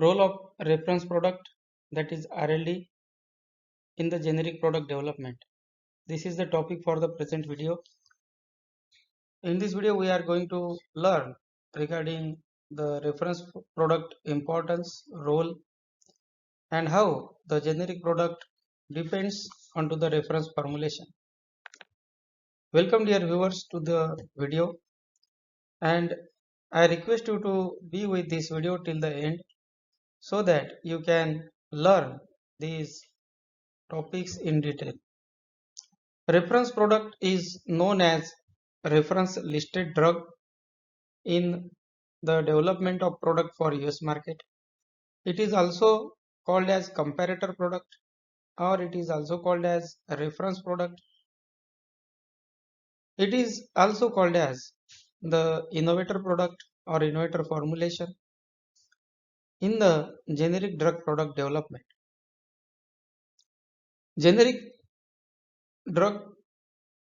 Role of reference product, that is RLD, in the generic product development. This is the topic for the present video. In this video we are going to learn regarding the reference product importance, role, and how the generic product depends onto the reference formulation. Welcome dear viewers to the video, and I request you to be with this video till the end so that you can learn these topics in detail. Reference product is known as reference listed drug in the development of product for US market. It is also called as comparator product, or it is also called as a reference product. It is also called as the innovator product or innovator formulation in the generic drug product development. Generic drug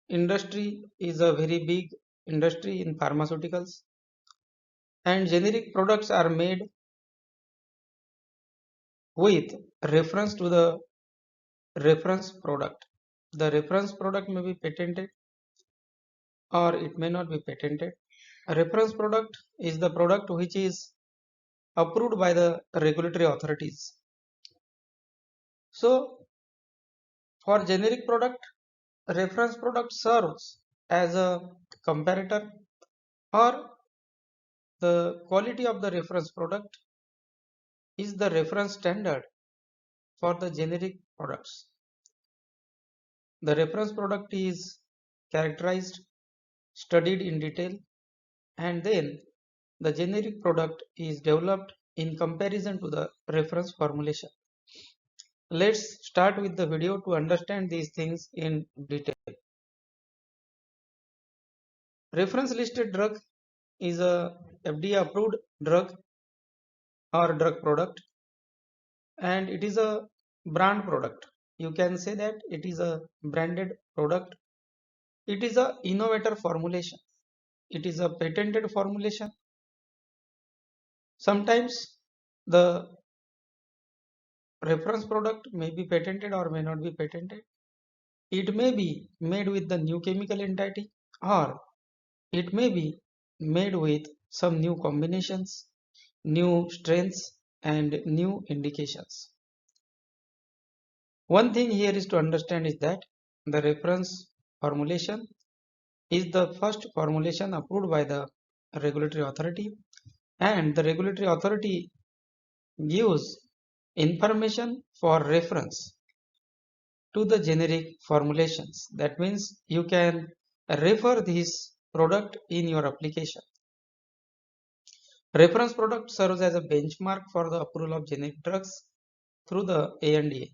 industry is a very big industry in pharmaceuticals, and generic products are made with reference to the reference product. The reference product may be patented or it may not be patented. A reference product is the product which is approved by the regulatory authorities. So for generic product, reference product serves as a comparator, or the quality of the reference product is the reference standard for the generic products. The reference product is characterized, studied in detail, and then the generic product is developed in comparison to the reference formulation. Let's start with the video to understand these things in detail. Reference listed drug is a FDA approved drug or drug product, and it is a brand product. You can say that it is a branded product. It is a innovator formulation. It is a patented formulation. Sometimes the reference product may be patented or may not be patented. It may be made with the new chemical entity, or it may be made with some new combinations, new strengths, and new indications. One thing here is to understand is that the reference formulation is the first formulation approved by the regulatory authority, and the regulatory authority gives information for reference to the generic formulations. That means you can refer this product in your application. Reference product serves as a benchmark for the approval of generic drugs through the ANDA.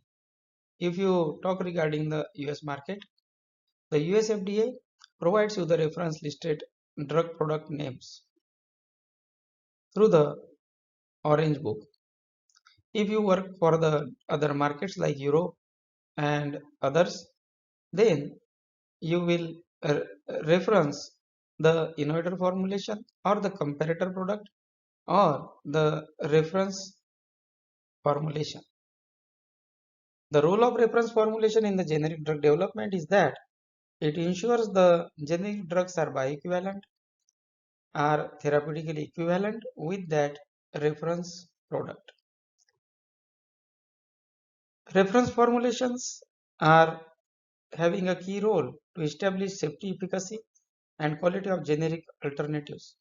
If you talk regarding the US market, the US FDA provides you the reference listed drug product names through the Orange Book. If you work for the other markets like Europe and others, then you will reference the innovator formulation or the comparator product or the reference formulation. The role of reference formulation in the generic drug development is that it ensures the generic drugs are bioequivalent, are therapeutically equivalent with that reference product. Reference formulations are having a key role to establish safety, efficacy, and quality of generic alternatives.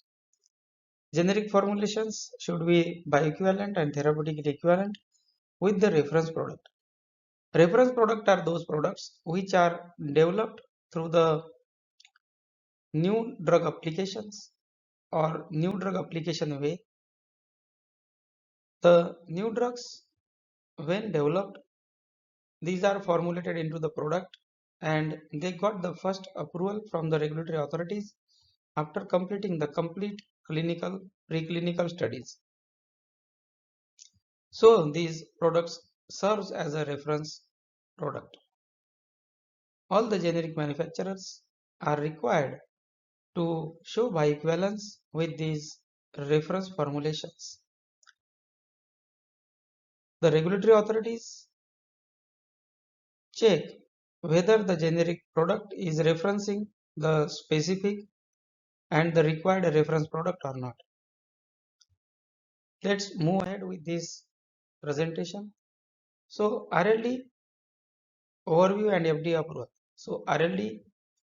Generic formulations should be bioequivalent and therapeutically equivalent with the reference product. Reference products are those products which are developed through the new drug applications or new drug application way. The new drugs, when developed, these are formulated into the product and they got the first approval from the regulatory authorities after completing the complete preclinical studies. So these products serves as a reference product. All the generic manufacturers are required to show bioequivalence with these reference formulations. The regulatory authorities check whether the generic product is referencing the specific and the required reference product or not. Let's move ahead with this presentation. So RLD overview and FDA approval. So RLD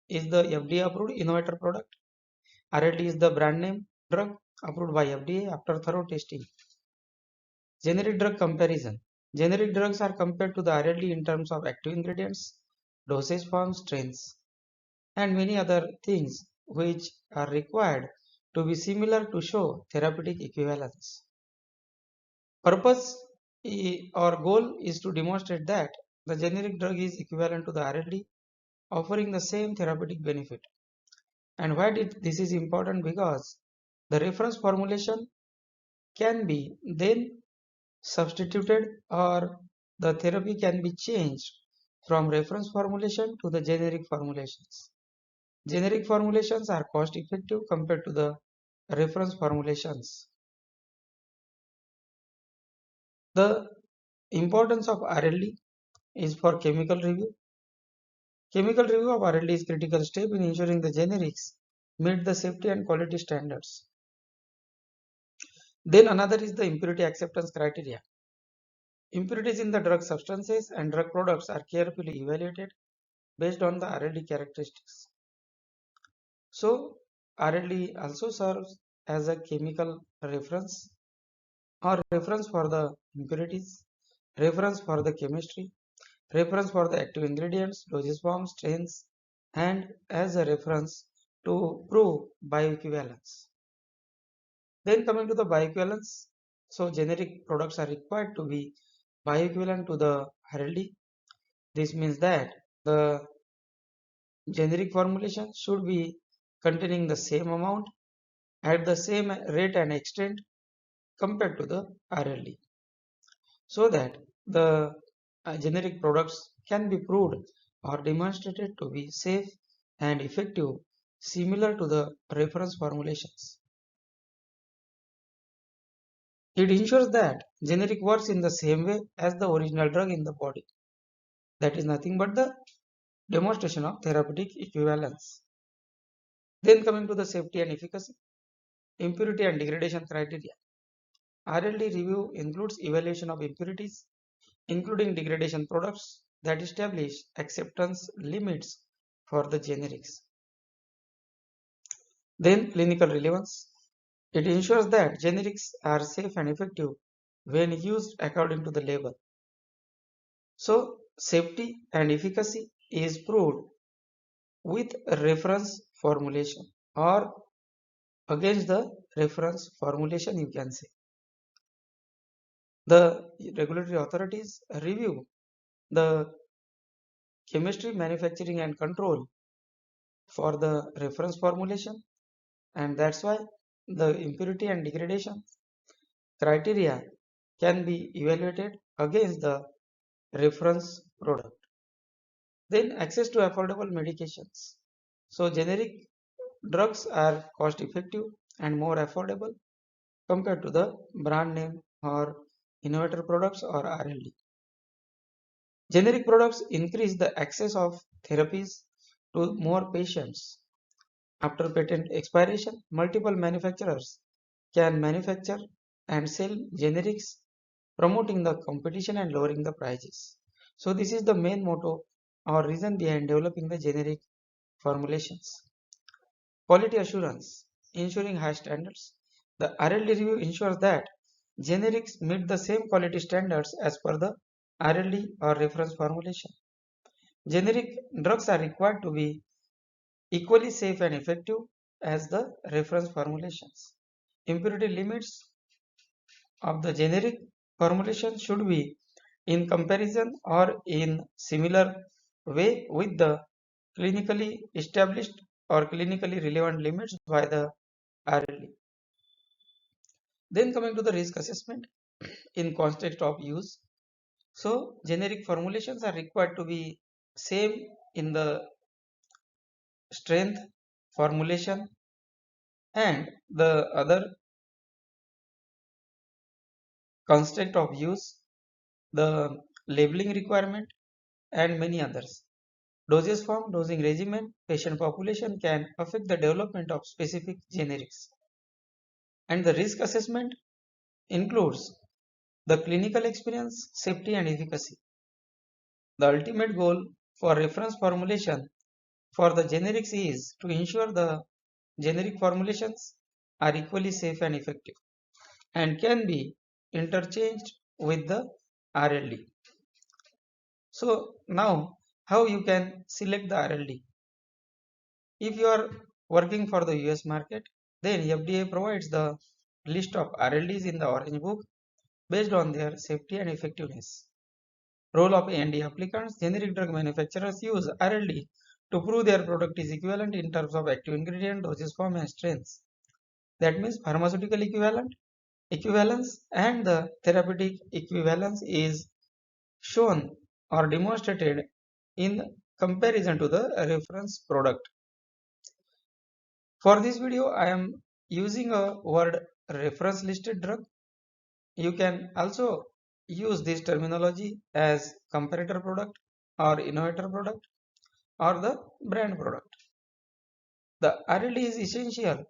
is the FDA approved innovator product. RLD is the brand name drug approved by FDA after thorough testing. Generic drug comparison. Generic drugs are compared to the RLD in terms of active ingredients, dosage forms, strengths, and many other things which are required to be similar to show therapeutic equivalence. Purpose or goal is to demonstrate that the generic drug is equivalent to the RLD, offering the same therapeutic benefit. And why this is important? Because the reference formulation can be then substituted or the therapy can be changed from reference formulation to the generic formulations. Generic formulations are cost effective compared to the reference formulations. The importance of RLD is for chemical review. Chemical review of RLD is critical step in ensuring the generics meet the safety and quality standards. Then another is the impurity acceptance criteria. Impurities in the drug substances and drug products are carefully evaluated based on the RLD characteristics. So RLD also serves as a chemical reference or reference for the impurities, reference for the chemistry, reference for the active ingredients, dosage forms, strains, and as a reference to prove bioequivalence. Then coming to the bioequivalence, so generic products are required to be bioequivalent to the RLD. This means that the generic formulation should be containing the same amount at the same rate and extent compared to the RLD, so that the generic products can be proved or demonstrated to be safe and effective similar to the reference formulations. It ensures that generic works in the same way as the original drug in the body. That is nothing but the demonstration of therapeutic equivalence. Then coming to the safety and efficacy, impurity and degradation criteria. RLD review includes evaluation of impurities, including degradation products that establish acceptance limits for the generics. Then clinical relevance. It ensures that generics are safe and effective when used according to the label. So safety and efficacy is proved with a reference formulation or against the reference formulation, you can say. The regulatory authorities review the chemistry, manufacturing and control for the reference formulation, and that's why the impurity and degradation criteria can be evaluated against the reference product. Then access to affordable medications. So generic drugs are cost effective and more affordable compared to the brand name or innovator products or RLD. Generic products increase the access of therapies to more patients. After patent expiration, multiple manufacturers can manufacture and sell generics, promoting the competition and lowering the prices. So this is the main motto or reason behind developing the generic formulations. Quality assurance, ensuring high standards. The RLD review ensures that generics meet the same quality standards as per the RLD or reference formulation. Generic drugs are required to be equally safe and effective as the reference formulations. Impurity limits of the generic formulation should be in comparison or in similar way with the clinically established or clinically relevant limits by the RLD. Then coming to the risk assessment in context of use. So generic formulations are required to be same in the strength, formulation and the other construct of use. the labeling requirement, and many others. Dosage form, dosing regimen, patient population can affect the development of specific generics. And the risk assessment includes the clinical experience, safety, and efficacy. The ultimate goal for reference formulation for the generics is to ensure the generic formulations are equally safe and effective and can be interchanged with the RLD. So now how you can select the RLD? If you are working for the US market, then FDA provides the list of RLDs in the Orange Book based on their safety and effectiveness. Role of ANDA applicants: generic drug manufacturers use RLD to prove their product is equivalent in terms of active ingredient, dosage form, and strengths. That means pharmaceutical equivalence and the therapeutic equivalence is shown or demonstrated in comparison to the reference product. For this video, I am using a word reference listed drug. You can also use this terminology as comparator product or innovator product or the brand product. The RLD is essential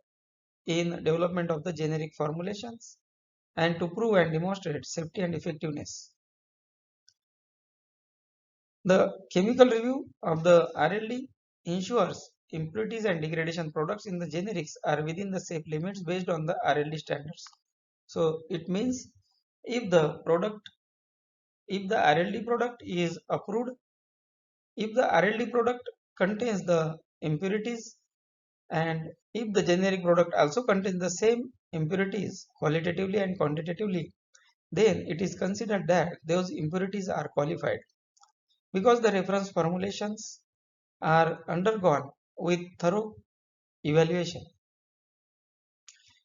in development of the generic formulations and to prove and demonstrate safety and effectiveness. The chemical review of the RLD ensures impurities and degradation products in the generics are within the safe limits based on the RLD standards. So it means if the RLD product is approved, if the RLD product contains the impurities, and if the generic product also contains the same impurities qualitatively and quantitatively, then it is considered that those impurities are qualified because the reference formulations are undergone with thorough evaluation.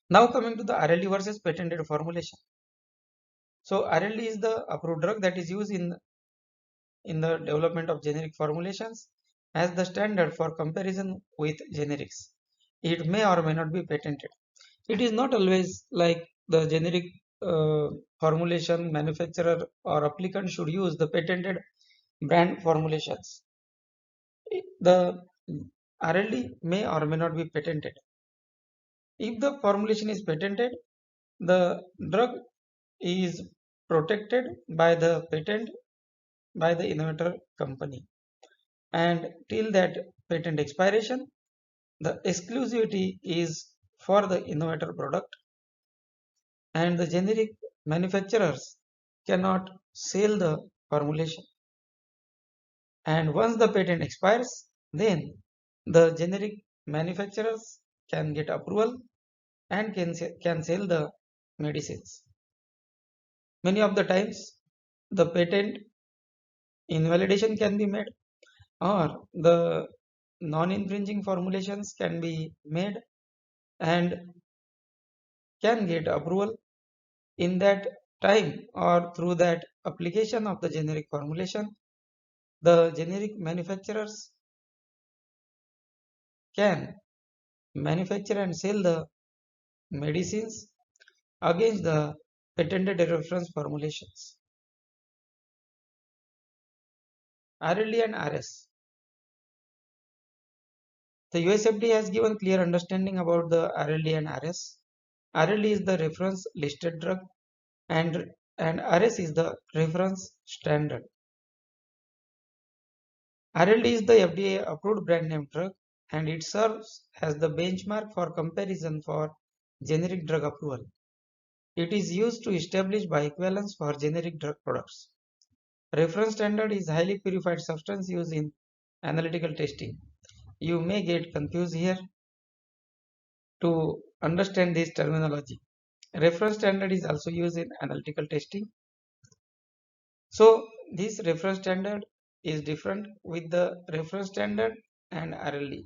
Now coming to the RLD versus patented formulation. So RLD is the approved drug that is used in the development of generic formulations as the standard for comparison with generics. It may or may not be patented. It is not always like the generic formulation manufacturer or applicant should use the patented brand formulations. The RLD may or may not be patented. If the formulation is patented, the drug is protected by the patent by the innovator company, and till that patent expiration, the exclusivity is for the innovator product, and the generic manufacturers cannot sell the formulation. And once the patent expires, then the generic manufacturers can get approval and can sell the medicines. Many of the times, the patent invalidation can be made, or the non-infringing formulations can be made and can get approval in that time, or through that application of the generic formulation. The generic manufacturers can manufacture and sell the medicines against the patented reference formulations. RLD and RS. The US FDA has given clear understanding about the RLD and RS. RLD is the reference listed drug, and RS is the reference standard. RLD is the FDA approved brand name drug, and it serves as the benchmark for comparison for generic drug approval. It is used to establish bioequivalence for generic drug products. Reference standard is highly purified substance used in analytical testing. You may get confused here to understand this terminology. Reference standard is also used in analytical testing. So this reference standard is different with the reference standard and RLD.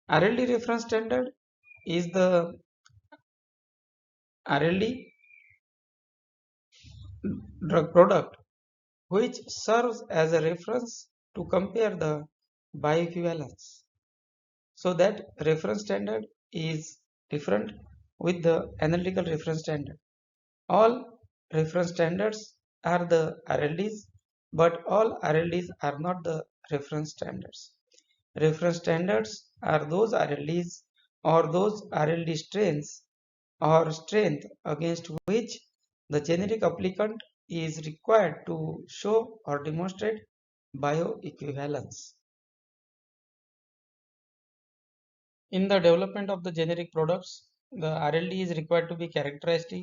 RLD reference standard is the RLD drug product which serves as a reference to compare the bioequivalence. So that reference standard is different with the analytical reference standard. All reference standards are the RLDs, but all RLDs are not the reference standards. Reference standards are those RLDs or those RLD strains or strength against which the generic applicant is required to show or demonstrate bioequivalence. In the development of the generic products, the RLD is required to be characterized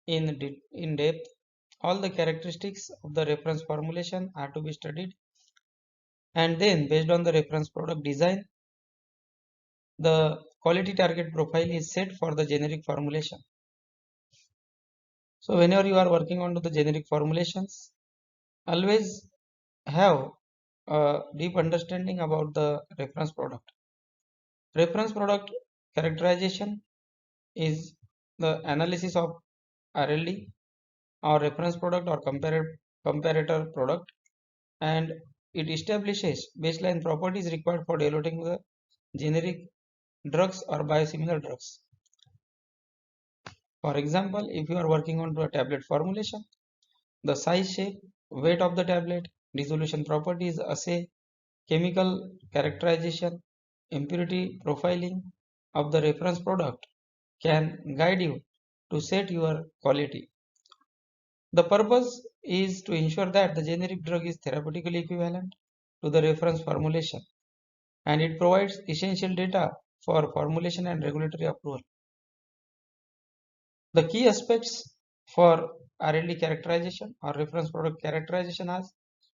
in depth. All the characteristics of the reference formulation are to be studied, and then based on the reference product design, the quality target profile is set for the generic formulation. So whenever you are working on the generic formulations, always have a deep understanding about the reference product. Reference product characterization is the analysis of RLD or reference product or comparator product, and it establishes baseline properties required for developing the generic drugs or biosimilar drugs. For example, if you are working on a tablet formulation, the size, shape, weight of the tablet, dissolution properties, assay, chemical characterization, impurity profiling of the reference product can guide you to set your quality. The purpose is to ensure that the generic drug is therapeutically equivalent to the reference formulation, and it provides essential data for formulation and regulatory approval. The key aspects for RLD characterization or reference product characterization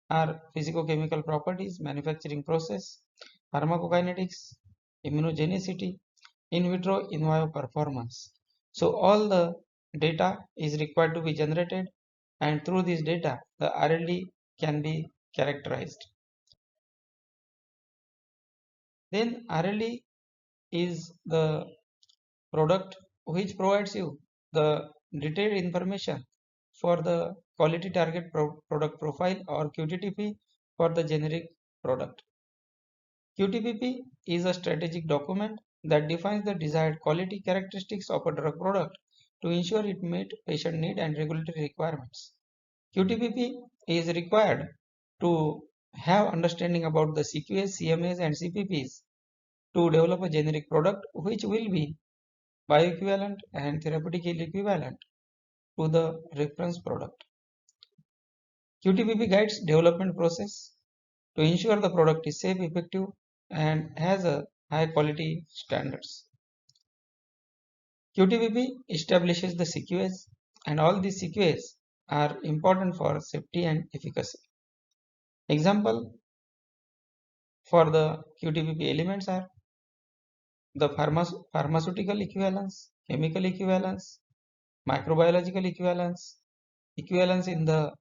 are physicochemical properties, manufacturing process, pharmacokinetics, immunogenicity, in vitro in vivo performance. So all the data is required to be generated, and through this data the RLD can be characterized. Then RLD is the product which provides you the detailed information for the quality target product profile or QTTP for the generic product. QTPP is a strategic document that defines the desired quality characteristics of a drug product to ensure it meets patient need and regulatory requirements. QTPP is required to have understanding about the CQS, CMAs and CPPs to develop a generic product which will be bioequivalent and therapeutically equivalent to the reference product. QTPP guides development process to ensure the product is safe, effective and has a high quality standards. QTPP establishes the CQS, and all these CQS are important for safety and efficacy. Example for the QTPP elements are the pharmaceutical equivalence, chemical equivalence, microbiological equivalence, equivalence in the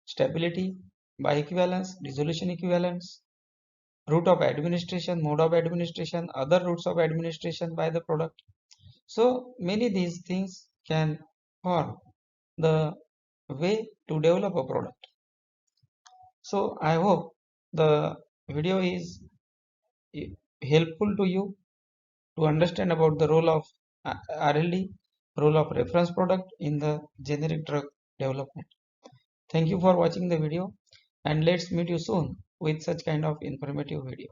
stability, bioequivalence, dissolution equivalence, route of administration, mode of administration, other routes of administration by the product. So many these things can form the way to develop a product. So I hope the video is helpful to you to understand about the role of RLD, role of reference product in the generic drug development. Thank you for watching the video, and let's meet you soon with such kind of informative video.